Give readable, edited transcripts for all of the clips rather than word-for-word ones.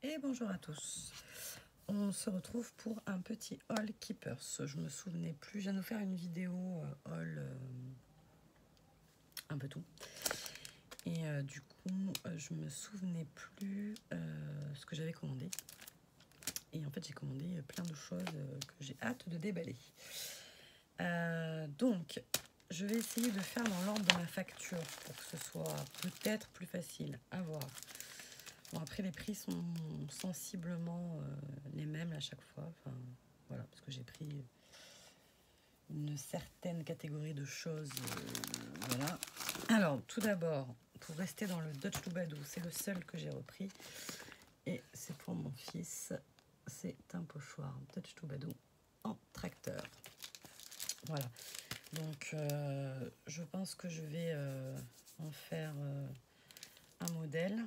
Et bonjour à tous. On se retrouve pour un petit haul Keepers. Je me souvenais plus, je viens de vous faire une vidéo haul un peu tout. Et du coup, je me souvenais plus ce que j'avais commandé. Et en fait, j'ai commandé plein de choses que j'ai hâte de déballer. Donc, je vais essayer de faire dans l'ordre de ma facture pour que ce soit peut-être plus facile à voir. Bon, après, les prix sont sensiblement les mêmes à chaque fois. Enfin, voilà, parce que j'ai pris une certaine catégorie de choses. Voilà. Alors, tout d'abord, pour rester dans le Dutch Toubadou, c'est le seul que j'ai repris. Et c'est pour mon fils. C'est un pochoir Dutch Toubadou en tracteur. Voilà. Donc, je pense que je vais en faire un modèle.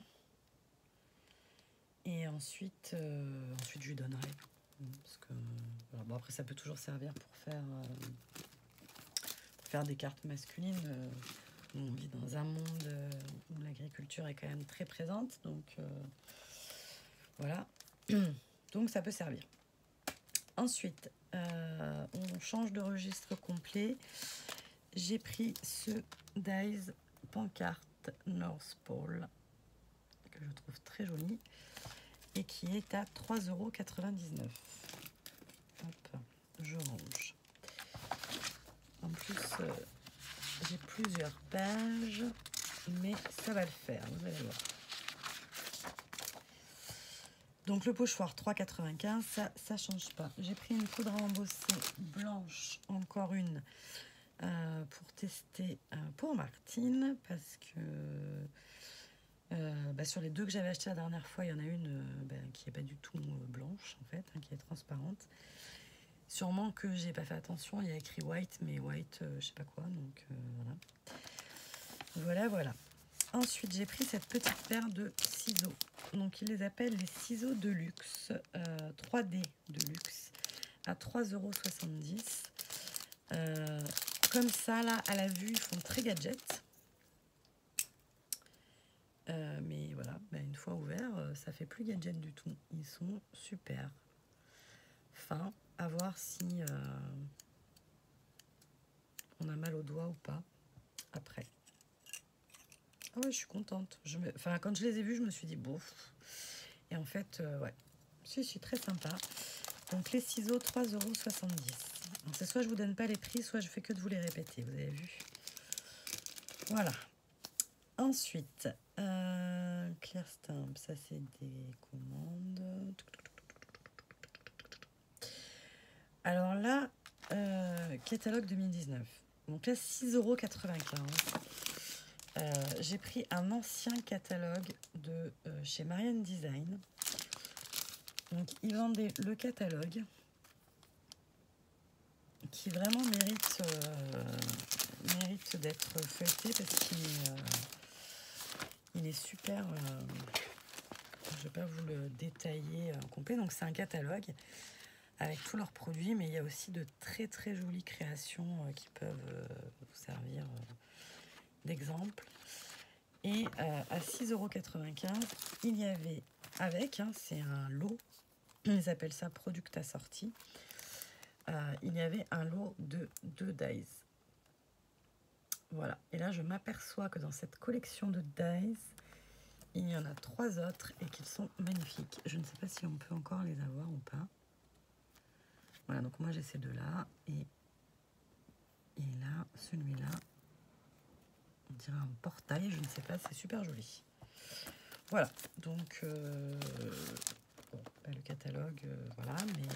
Et ensuite, je lui donnerai. Parce que, voilà, bon, après, ça peut toujours servir pour faire des cartes masculines. On vit dans un monde où l'agriculture est quand même très présente. Donc, voilà. Donc, ça peut servir. Ensuite, on change de registre complet. J'ai pris ce Dies Pancarte North Pole, que je trouve très joli, et qui est à 3,99 €. Hop, je range. En plus, j'ai plusieurs pages, mais ça va le faire, vous allez voir. Donc le pochoir 3,95 €, ça change pas. J'ai pris une poudre à embosser blanche, encore une, pour tester pour Martine, parce que sur les deux que j'avais acheté la dernière fois, il y en a une qui n'est pas du tout blanche en fait, qui est transparente. Sûrement que j'ai pas fait attention, il y a écrit white, mais white, je sais pas quoi, donc voilà. Voilà. Ensuite, j'ai pris cette petite paire de ciseaux. Donc, ils les appellent les ciseaux de luxe, 3D de luxe, à 3,70 €. Comme ça, là, à la vue, ils font très gadget. Mais voilà, une fois ouvert, ça fait plus gadget du tout. Ils sont super fins. À voir si on a mal aux doigts ou pas après. Ah ouais, je suis contente. Quand je les ai vus, je me suis dit, bouf. Et en fait, ouais. Si, très sympa. Donc, les ciseaux, 3,70 €. C'est soit je vous donne pas les prix, soit je fais que de vous les répéter. Vous avez vu? Voilà. Ensuite, Clear Stamp, ça c'est des commandes. Alors là, catalogue 2019. Donc là, 6,95 €. J'ai pris un ancien catalogue de chez Marianne Design. Donc, ils vendaient le catalogue qui vraiment mérite d'être feuilleté parce qu'il est super. Je ne vais pas vous le détailler en complet. Donc, c'est un catalogue avec tous leurs produits, mais il y a aussi de très très jolies créations qui peuvent vous servir d'exemple. Et à 6,95 €, il y avait avec, c'est un lot, ils appellent ça product assorti, il y avait un lot de 2 dies. Voilà, et là je m'aperçois que dans cette collection de dies, il y en a 3 autres et qu'ils sont magnifiques. Je ne sais pas si on peut encore les avoir ou pas. Voilà, donc moi j'ai ces deux-là, et là, celui-là, on dirait un portail, je ne sais pas, c'est super joli. Voilà, donc le catalogue, voilà, mais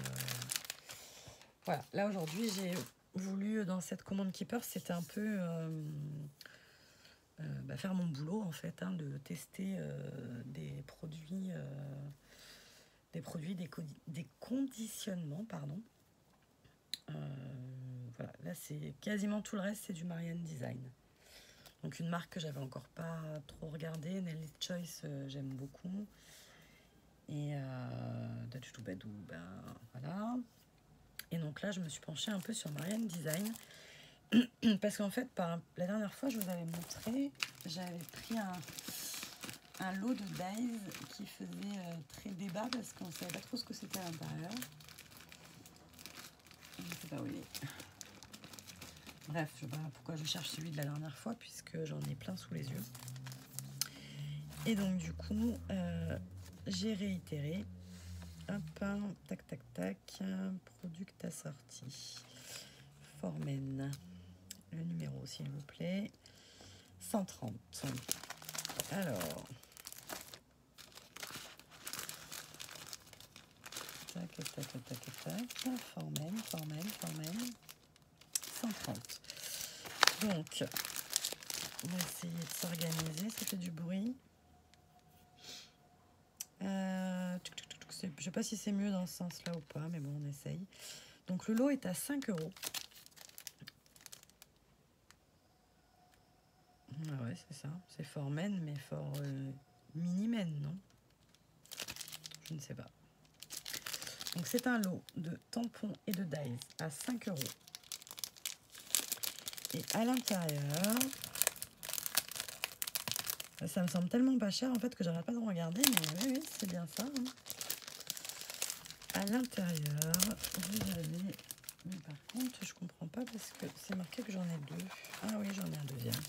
voilà. Là aujourd'hui, j'ai voulu, dans cette commande Keeper, c'était un peu faire mon boulot en fait, de tester des produits, des conditionnements, pardon. Voilà, là c'est quasiment tout le reste, c'est du Marianne Design. Donc une marque que j'avais encore pas trop regardée, Nelly Choice, j'aime beaucoup. Et Dutch Toubadou, voilà. Et donc là, je me suis penchée un peu sur Marianne Design. Parce qu'en fait, la dernière fois, je vous avais montré, j'avais pris un lot de dies qui faisait très débat parce qu'on ne savait pas trop ce que c'était à l'intérieur. Je ne sais pas où il est. Bref, je ne sais pas pourquoi je cherche celui de la dernière fois puisque j'en ai plein sous les yeux. Et donc du coup, j'ai réitéré. Hop, tac, tac, tac. Product assorti. Formen. Le numéro, s'il vous plaît. 130. Alors. Tac, tac, tac, tac, tac. Formen. 130. Donc, on va essayer de s'organiser. Ça fait du bruit. Je ne sais pas si c'est mieux dans ce sens-là ou pas, mais bon, on essaye. Donc, le lot est à 5 €. Ah ouais, c'est ça. C'est fort men, mais fort mini-men, non? Je ne sais pas. Donc, c'est un lot de tampons et de dies à 5 €. Et à l'intérieur, ça me semble tellement pas cher en fait que j'arrête pas de regarder, mais oui, c'est bien ça. Hein. À l'intérieur, vous avez... Mais par contre, je comprends pas parce que c'est marqué que j'en ai 2. Ah oui, j'en ai un deuxième.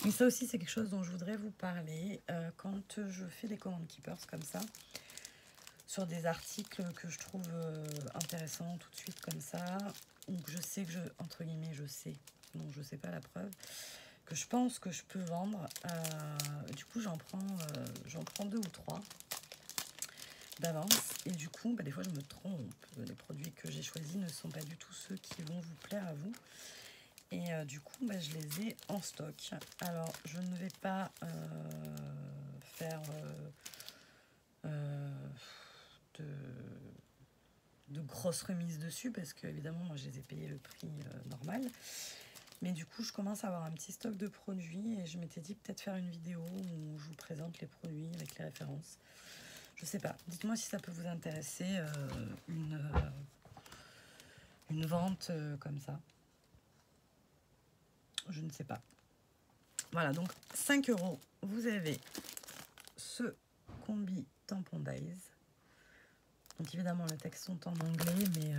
Mais ça aussi, c'est quelque chose dont je voudrais vous parler quand je fais des commandes Keepers comme ça, sur des articles que je trouve intéressants tout de suite comme ça, ou que je sais que entre guillemets, je sais, non, je sais pas la preuve, que je pense que je peux vendre. Du coup, j'en prends 2 ou 3 d'avance. Et du coup, des fois, je me trompe. Les produits que j'ai choisis ne sont pas du tout ceux qui vont vous plaire à vous. Et du coup, je les ai en stock. Alors, je ne vais pas faire de grosses remises dessus parce que, évidemment, moi, je les ai payés le prix normal. Mais du coup, je commence à avoir un petit stock de produits et je m'étais dit peut-être faire une vidéo où je vous présente les produits avec les références. Je sais pas. Dites-moi si ça peut vous intéresser, une vente comme ça. Je ne sais pas. Voilà, donc 5 €. Vous avez ce combi tampon dies. Donc évidemment, les textes sont en anglais, mais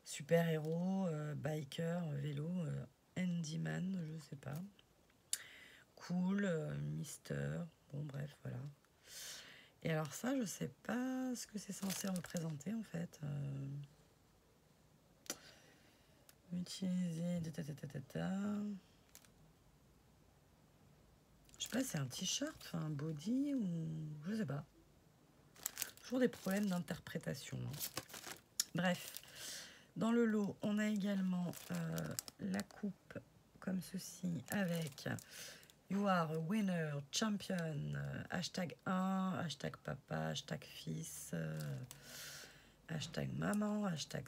super-héros, biker, vélo, handyman, je sais pas. Cool, mister, bon bref, voilà. Et alors ça, je sais pas ce que c'est censé représenter en fait. Utiliser... Je sais pas, c'est un t-shirt, enfin un body ou... Je sais pas. Toujours des problèmes d'interprétation. Hein. Bref, dans le lot, on a également la coupe comme ceci avec You are a winner, champion, hashtag 1, hashtag papa, hashtag fils, hashtag maman, hashtag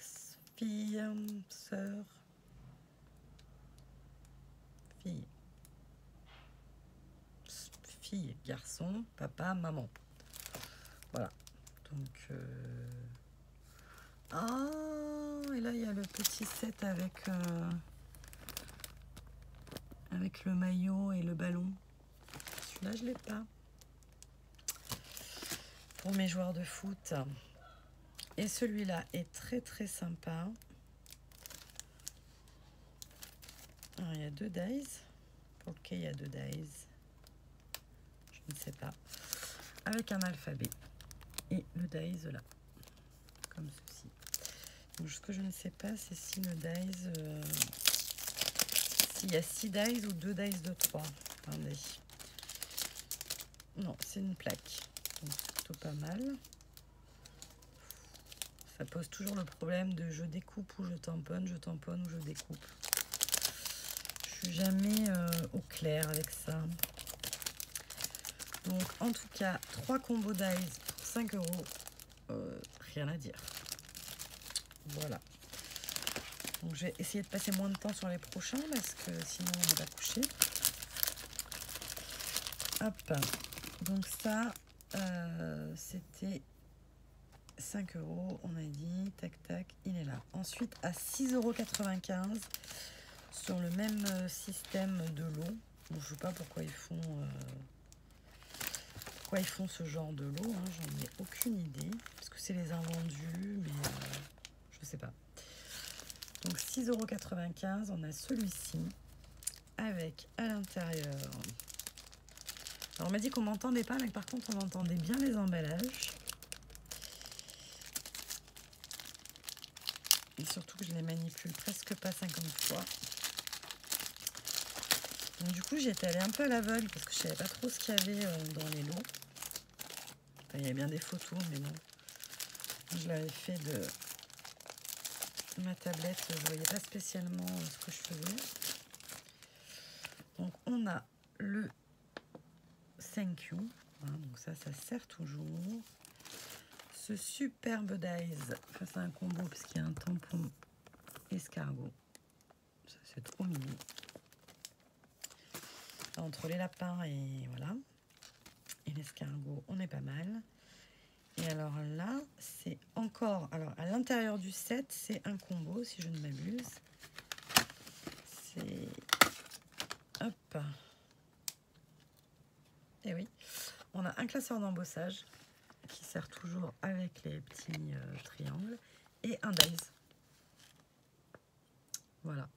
fille, sœur, fille, garçon, papa, maman. Voilà. Donc, ah, et là, il y a le petit set avec le maillot et le ballon. Celui-là, je ne l'ai pas. Pour mes joueurs de foot. Et celui-là est très, très sympa. Alors, il y a 2 dies. Ok, il y a 2 dies. Je ne sais pas. Avec un alphabet. Et le dies là. Comme ceci. Donc, ce que je ne sais pas, c'est si le dies... s'il y a 6 dies ou 2 dies de 3. Attendez. Non, c'est une plaque. Donc, c'est plutôt pas mal. Ça pose toujours le problème de je découpe ou je tamponne ou je découpe. Je suis jamais au clair avec ça. Donc, en tout cas, 3 combos dies pour 5 €. Rien à dire. Voilà. Donc, je vais essayer de passer moins de temps sur les prochains parce que sinon, on va coucher. Hop. Donc, ça, c'était 5 €. On a dit, tac, tac, il est là. Ensuite, à 6,95 € sur le même système de lot. Bon, je sais pas pourquoi ils font ce genre de lot, hein, j'en ai aucune idée. Parce que c'est les invendus, mais je sais pas. Donc 6,95 €, on a celui-ci avec à l'intérieur. Alors on m'a dit qu'on m'entendait pas, mais par contre on entendait bien les emballages. Et surtout que je les manipule presque pas 50 fois. Donc du coup j'étais allée un peu à l'aveugle parce que je savais pas trop ce qu'il y avait dans les lots. Enfin, il y avait bien des photos, mais bon. Je l'avais fait de ma tablette, je voyais pas spécialement ce que je faisais. Donc on a le Thank You, hein, donc ça sert toujours. Ce superbe dies, enfin c'est un combo parce qu'il y a un tampon escargot, ça c'est trop mignon. Entre les lapins et voilà, et l'escargot, on est pas mal. Et alors là, c'est encore, alors à l'intérieur du set, c'est un combo si je ne m'abuse. C'est, hop, et oui, on a un classeur d'embossage qui sert toujours avec les petits triangles et un dies. Voilà.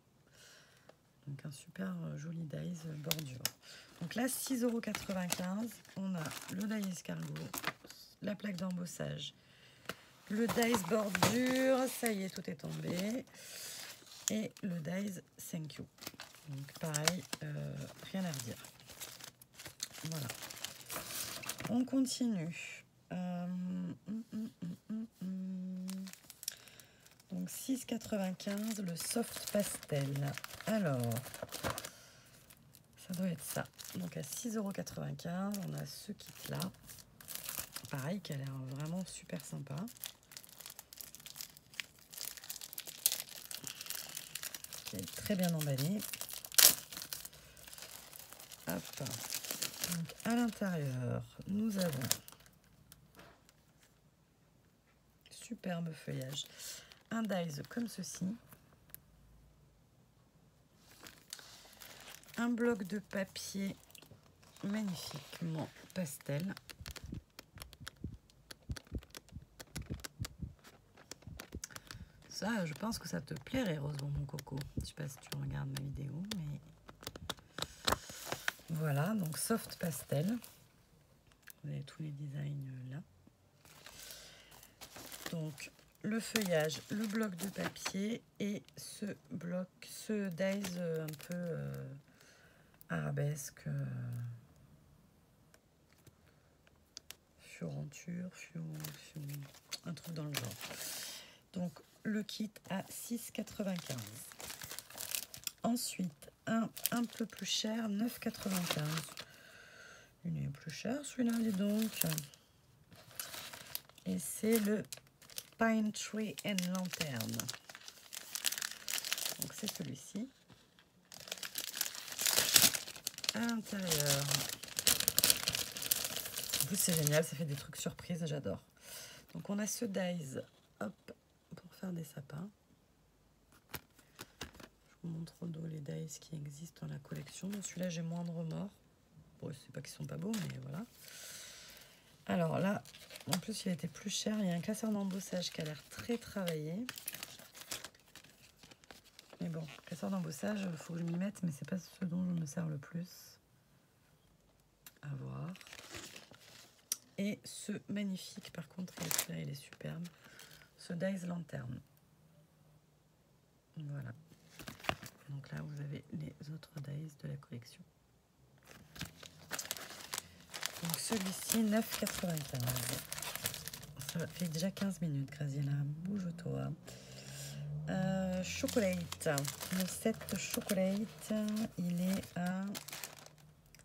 Donc un super joli dies bordure. Donc là, 6,95 €. On a le dies escargot, la plaque d'embossage, le dies bordure, ça y est, tout est tombé. Et le dies Thank You. Donc pareil, rien à redire. Voilà. On continue. Donc 6,95 € le soft pastel. Alors, ça doit être ça. Donc à 6,95 €, on a ce kit là. Pareil, qui a l'air vraiment super sympa. Qui est très bien emballé. Hop. Donc à l'intérieur, nous avons superbe feuillage. Un dies comme ceci. Un bloc de papier magnifiquement pastel. Ça, je pense que ça te plairait, Rose Bonbon Coco. Je sais pas si tu regardes ma vidéo, mais voilà, donc soft pastel. Vous avez tous les designs là. Donc le feuillage, le bloc de papier et ce bloc, ce dies un peu arabesque, fiorenture, un truc dans le genre. Donc le kit à 6,95 €. Ensuite, un peu plus cher, 9,95 €. Il est plus cher celui-là, dis donc. Et c'est le Pine Tree and Lantern. Donc c'est celui-ci. À l'intérieur. En plus c'est génial, ça fait des trucs surprises, j'adore. Donc on a ce dies, hop, pour faire des sapins. Je vous montre au dos les dies qui existent dans la collection. Dans celui-là j'ai moins de remords. Bon, c'est pas qu'ils sont pas beaux, mais voilà. Alors là, en plus il était plus cher. Il y a un classeur d'embossage qui a l'air très travaillé. Mais bon, classeur d'embossage, il faut que je m'y mette, mais c'est pas ce dont je me sers le plus. À voir. Et ce magnifique, par contre, celui-là, il est superbe. Ce dies lanterne. Voilà. Donc là, vous avez les autres dies de la collection. Donc celui-ci, 9,95 €. Ça fait déjà 15 minutes, Graziella. Bouge-toi. Chocolate. Le set chocolate, il est à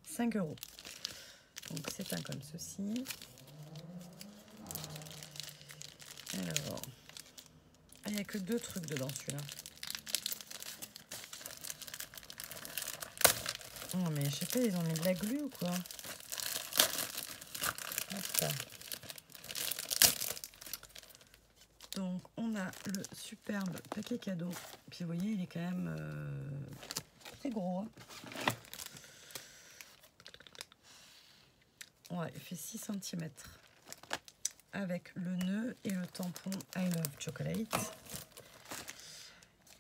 5 €. Donc c'est un comme ceci. Alors, il n'y a que 2 trucs dedans celui-là. Non mais je sais pas, ils ont mis de la glu ou quoi? Hop. Donc on a le superbe paquet cadeau. Puis vous voyez, il est quand même très gros. Hein. Ouais, il fait 6 cm. Avec le nœud et le tampon I Love Chocolate.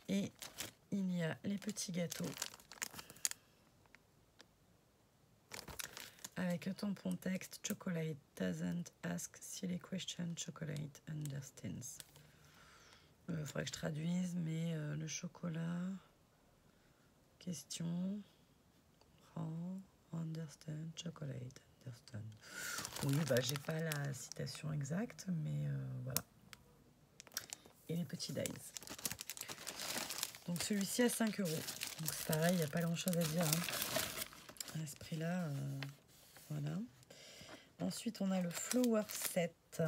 Et il y a les petits gâteaux. Avec le tampon texte Chocolate doesn't ask silly question, chocolate understands. Il faudrait que je traduise, mais le chocolat, question, prend, understand, chocolate, understand. Oui, bah j'ai pas la citation exacte, mais voilà. Et les petits dies. Donc celui-ci à 5 €. Donc c'est pareil, il n'y a pas grand chose à dire. Hein. À ce prix-là, voilà. Ensuite, on a le Flower Set.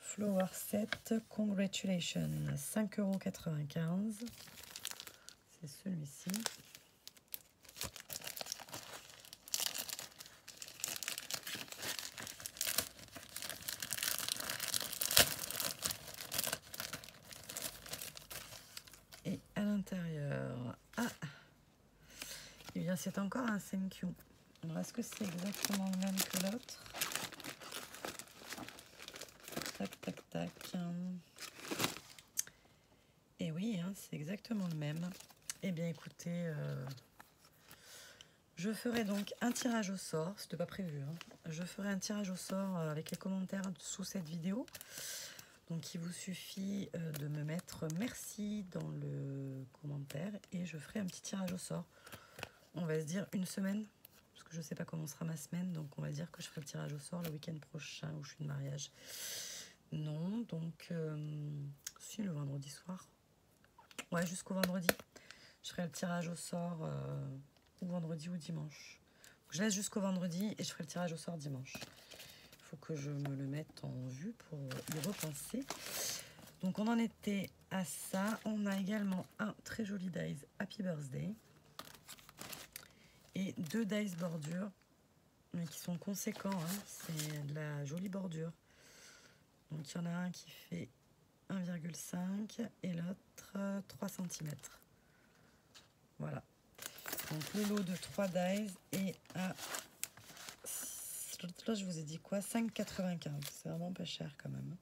Flower Set, Congratulations, 5,95 €. C'est celui-ci. Et à l'intérieur, eh bien c'est encore un thank you. Alors est-ce que c'est exactement le même que l'autre? Tac, tac, tac. Et oui, hein, c'est exactement le même. Eh bien écoutez, je ferai donc un tirage au sort, c'était pas prévu. Hein. Je ferai un tirage au sort avec les commentaires sous cette vidéo. Donc il vous suffit de me mettre merci dans le commentaire et je ferai un petit tirage au sort. On va se dire une semaine, parce que je ne sais pas comment sera ma semaine, donc on va dire que je ferai le tirage au sort le week-end prochain où je suis de mariage. Non, donc si, le vendredi soir. Ouais, jusqu'au vendredi. Je ferai le tirage au sort ou vendredi ou dimanche. Donc, je laisse jusqu'au vendredi et je ferai le tirage au sort dimanche. Il faut que je me le mette en vue pour y repenser. Donc on en était à ça. On a également un très joli dies Happy Birthday. Et 2 dies bordure, mais qui sont conséquents. Hein. C'est de la jolie bordure. Donc il y en a un qui fait 1,5 et l'autre 3 cm. Voilà. Donc le lot de 3 dies est à... Là, je vous ai dit quoi? 5,95. C'est vraiment pas cher quand même.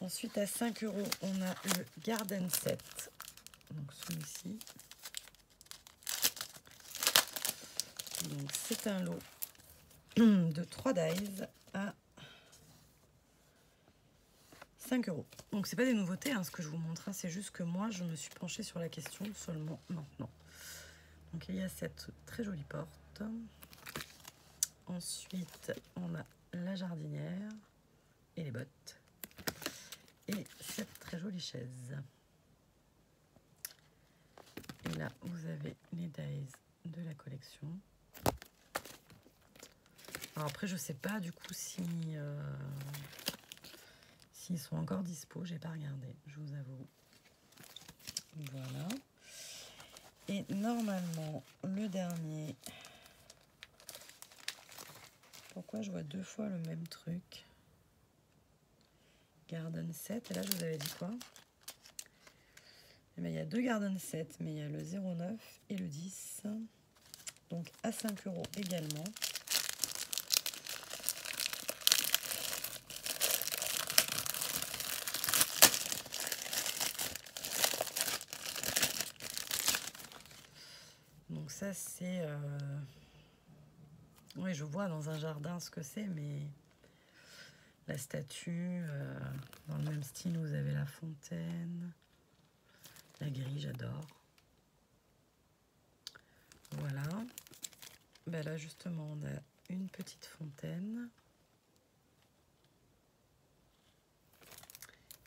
Ensuite, à 5 €, on a le Garden Set. Donc celui-ci. Donc c'est un lot de 3 dies à 5 €. Donc c'est pas des nouveautés, hein, ce que je vous montre, hein, c'est juste que moi je me suis penchée sur la question seulement maintenant. Donc il y a cette très jolie porte. Ensuite on a la jardinière et les bottes. Et cette très jolie chaise. Et là vous avez les dies de la collection. Alors après je sais pas du coup si s'ils sont encore dispo, j'ai pas regardé, je vous avoue. Voilà. Et normalement, le dernier... Pourquoi je vois 2 fois le même truc? Garden Set, et là je vous avais dit quoi? Eh bien, il y a 2 Garden Set, mais il y a le 0,9 et le 10. Donc à 5 € également. Donc ça c'est... Oui, je vois dans un jardin ce que c'est, mais la statue, dans le même style, vous avez la fontaine, la grille, j'adore. Voilà. Ben là, justement, on a une petite fontaine.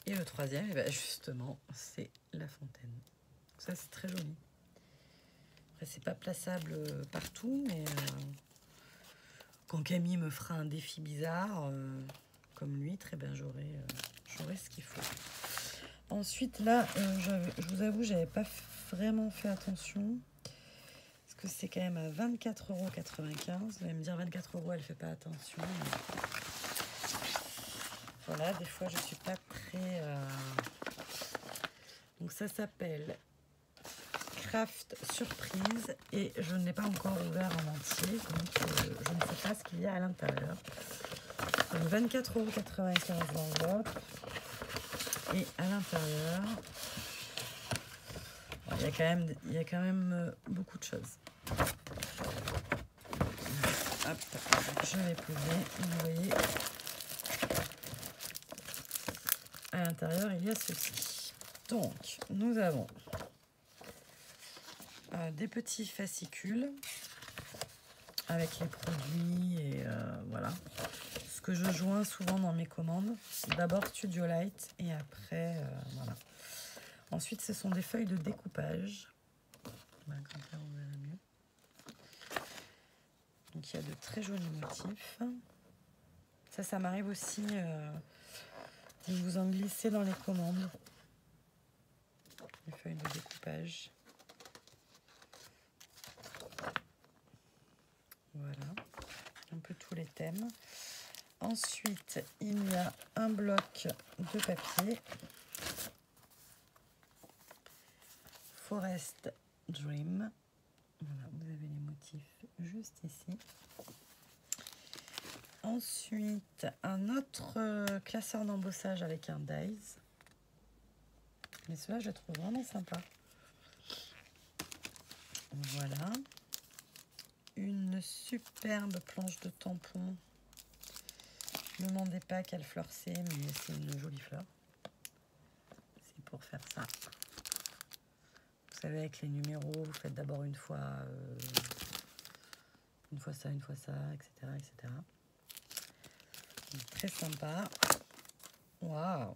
Et le troisième, ben justement, c'est la fontaine. Donc ça, c'est très joli. Après, c'est pas plaçable partout, mais quand Camille me fera un défi bizarre, comme lui, très bien, j'aurai ce qu'il faut. Ensuite, là, je vous avoue, j'avais pas vraiment fait attention. Parce que c'est quand même à 24,95 €. Vous allez me dire 24 €, elle fait pas attention. Mais... Voilà, des fois, je suis pas très... Donc, ça s'appelle craft surprise et je ne l'ai pas encore ouvert en entier, donc je ne sais pas ce qu'il y a à l'intérieur. 24,95 € l'enveloppe et à l'intérieur, il y a quand même beaucoup de choses. Hop, je vais poser, vous voyez, à l'intérieur il y a ceci. Donc nous avons des petits fascicules avec les produits et voilà ce que je joins souvent dans mes commandes. D'abord Studio Light et après voilà. Ensuite ce sont des feuilles de découpage. Voilà, comme ça on verra mieux. Donc il y a de très jolis motifs. Ça m'arrive aussi de vous en glisser dans les commandes. Les feuilles de découpage. Voilà, un peu tous les thèmes. Ensuite, il y a un bloc de papier. Forest Dream. Voilà, vous avez les motifs juste ici. Ensuite, un autre classeur d'embossage avec un dies. Mais celui-là, je le trouve vraiment sympa. Voilà. Une superbe planche de tampon. Ne me demandez pas quelle fleur c'est, mais c'est une jolie fleur. C'est pour faire ça. Vous savez, avec les numéros, vous faites d'abord une fois ça, etc. etc. Donc, très sympa. Waouh!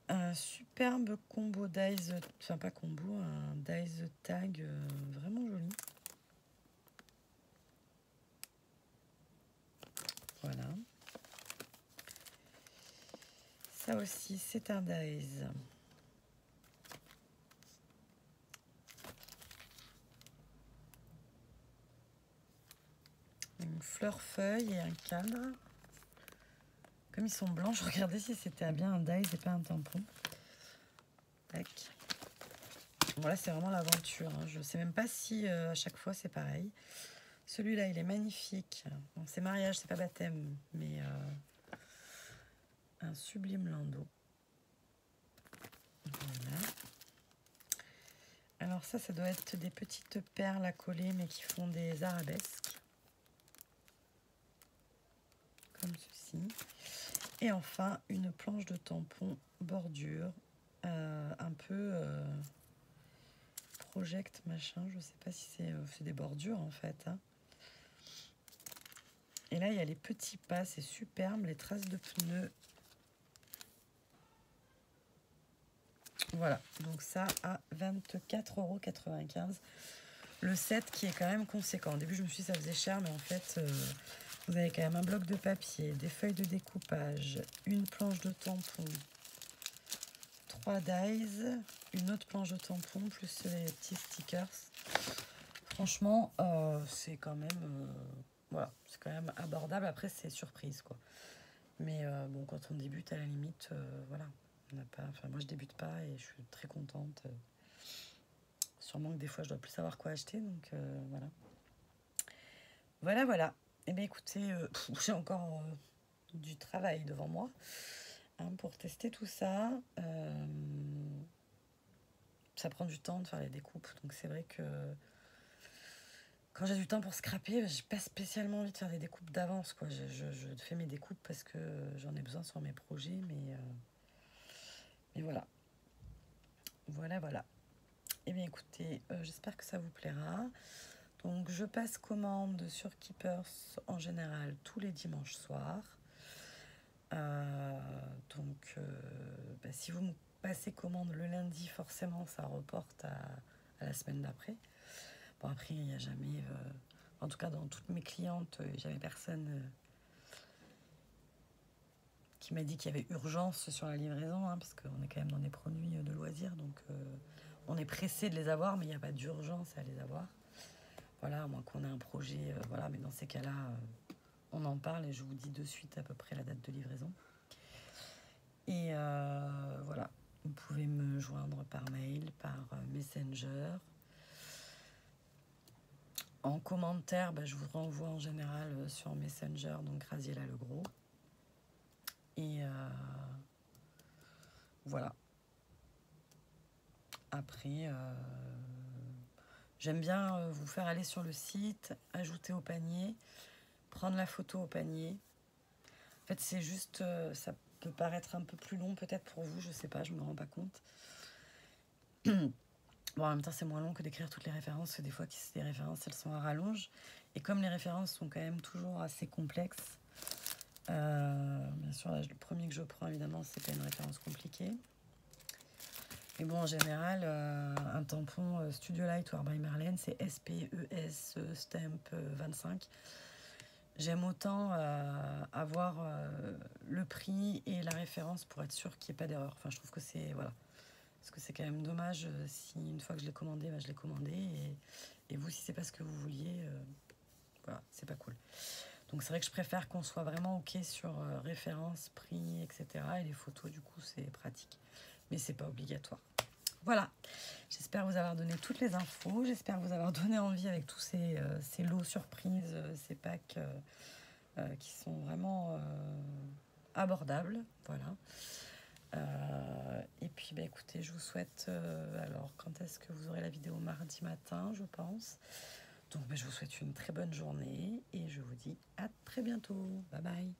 Un superbe combo dies, enfin pas combo, un dies tag vraiment joli. Voilà. Ça aussi, c'est un dies. Une fleur feuille et un cadre. Comme ils sont blancs, je regardais si c'était bien un dies et pas un tampon. Tac. Bon, là, c'est vraiment l'aventure. Hein. Je ne sais même pas si à chaque fois c'est pareil. Celui-là, il est magnifique. Bon, c'est mariage, c'est pas baptême, mais un sublime landau. Voilà. Alors ça doit être des petites perles à coller, mais qui font des arabesques. Comme ceci. Et enfin, une planche de tampon bordure, un peu project machin, je sais pas si c'est des bordures en fait. Hein. Et là, il y a les petits pas, c'est superbe, les traces de pneus. Voilà, donc ça à 24,95 €. Le set qui est quand même conséquent. Au début, je me suis dit ça faisait cher, mais en fait... vous avez quand même un bloc de papier, des feuilles de découpage, une planche de tampon, 3 dies, une autre planche de tampon, plus les petits stickers. Franchement, c'est quand même voilà, c'est quand même abordable. Après, c'est surprise, quoi. Mais bon, quand on débute, à la limite, voilà, on n'a pas. Enfin, moi, je débute pas et je suis très contente. Sûrement que des fois, je dois plus savoir quoi acheter, donc voilà. Voilà. Eh bien, écoutez, j'ai encore du travail devant moi hein, pour tester tout ça. Ça prend du temps de faire les découpes, donc c'est vrai que quand j'ai du temps pour scraper, j'ai pas spécialement envie de faire des découpes d'avance, quoi. Je fais mes découpes parce que j'en ai besoin sur mes projets, mais voilà. Voilà. Eh bien, écoutez, j'espère que ça vous plaira. Donc, je passe commande sur Keepers en général tous les dimanches soirs. Si vous me passez commande le lundi, forcément, ça reporte à la semaine d'après. Bon, après, il n'y a jamais... en tout cas, dans toutes mes clientes, il n'y avait personne qui m'a dit qu'il y avait urgence sur la livraison, hein, parce qu'on est quand même dans des produits de loisirs, donc on est pressé de les avoir, mais il n'y a pas d'urgence à les avoir. Voilà, à moins qu'on ait un projet, voilà, mais dans ces cas-là, on en parle et je vous dis de suite à peu près la date de livraison. Et voilà. Vous pouvez me joindre par mail, par Messenger. En commentaire, je vous renvoie en général sur Messenger, donc Graziella Legros. Et voilà. Après, j'aime bien vous faire aller sur le site, ajouter au panier, prendre la photo au panier. En fait, c'est juste, ça peut paraître un peu plus long peut-être pour vous, je sais pas, je me rends pas compte. Bon, en même temps, c'est moins long que d'écrire toutes les références. Des fois, les références, elles sont à rallonge. Et comme les références sont quand même toujours assez complexes, bien sûr, là, le premier que je prends, évidemment, c'est pas une référence compliquée. Mais bon, en général, un tampon Studio Light Wear by Marlène, c'est SPES Stamp 25. J'aime autant avoir le prix et la référence pour être sûr qu'il n'y ait pas d'erreur. Enfin, je trouve que c'est... Voilà. Parce que c'est quand même dommage si une fois que je l'ai commandé, je l'ai commandé. Et vous, si c'est pas ce que vous vouliez, voilà, c'est pas cool. Donc c'est vrai que je préfère qu'on soit vraiment OK sur référence, prix, etc. Et les photos, du coup, c'est pratique. Mais c'est pas obligatoire. Voilà, j'espère vous avoir donné toutes les infos. J'espère vous avoir donné envie avec tous ces lots surprises, ces packs qui sont vraiment abordables. Voilà. Et puis écoutez, je vous souhaite alors quand est-ce que vous aurez la vidéo? Mardi matin, je pense. Donc je vous souhaite une très bonne journée et je vous dis à très bientôt. Bye bye.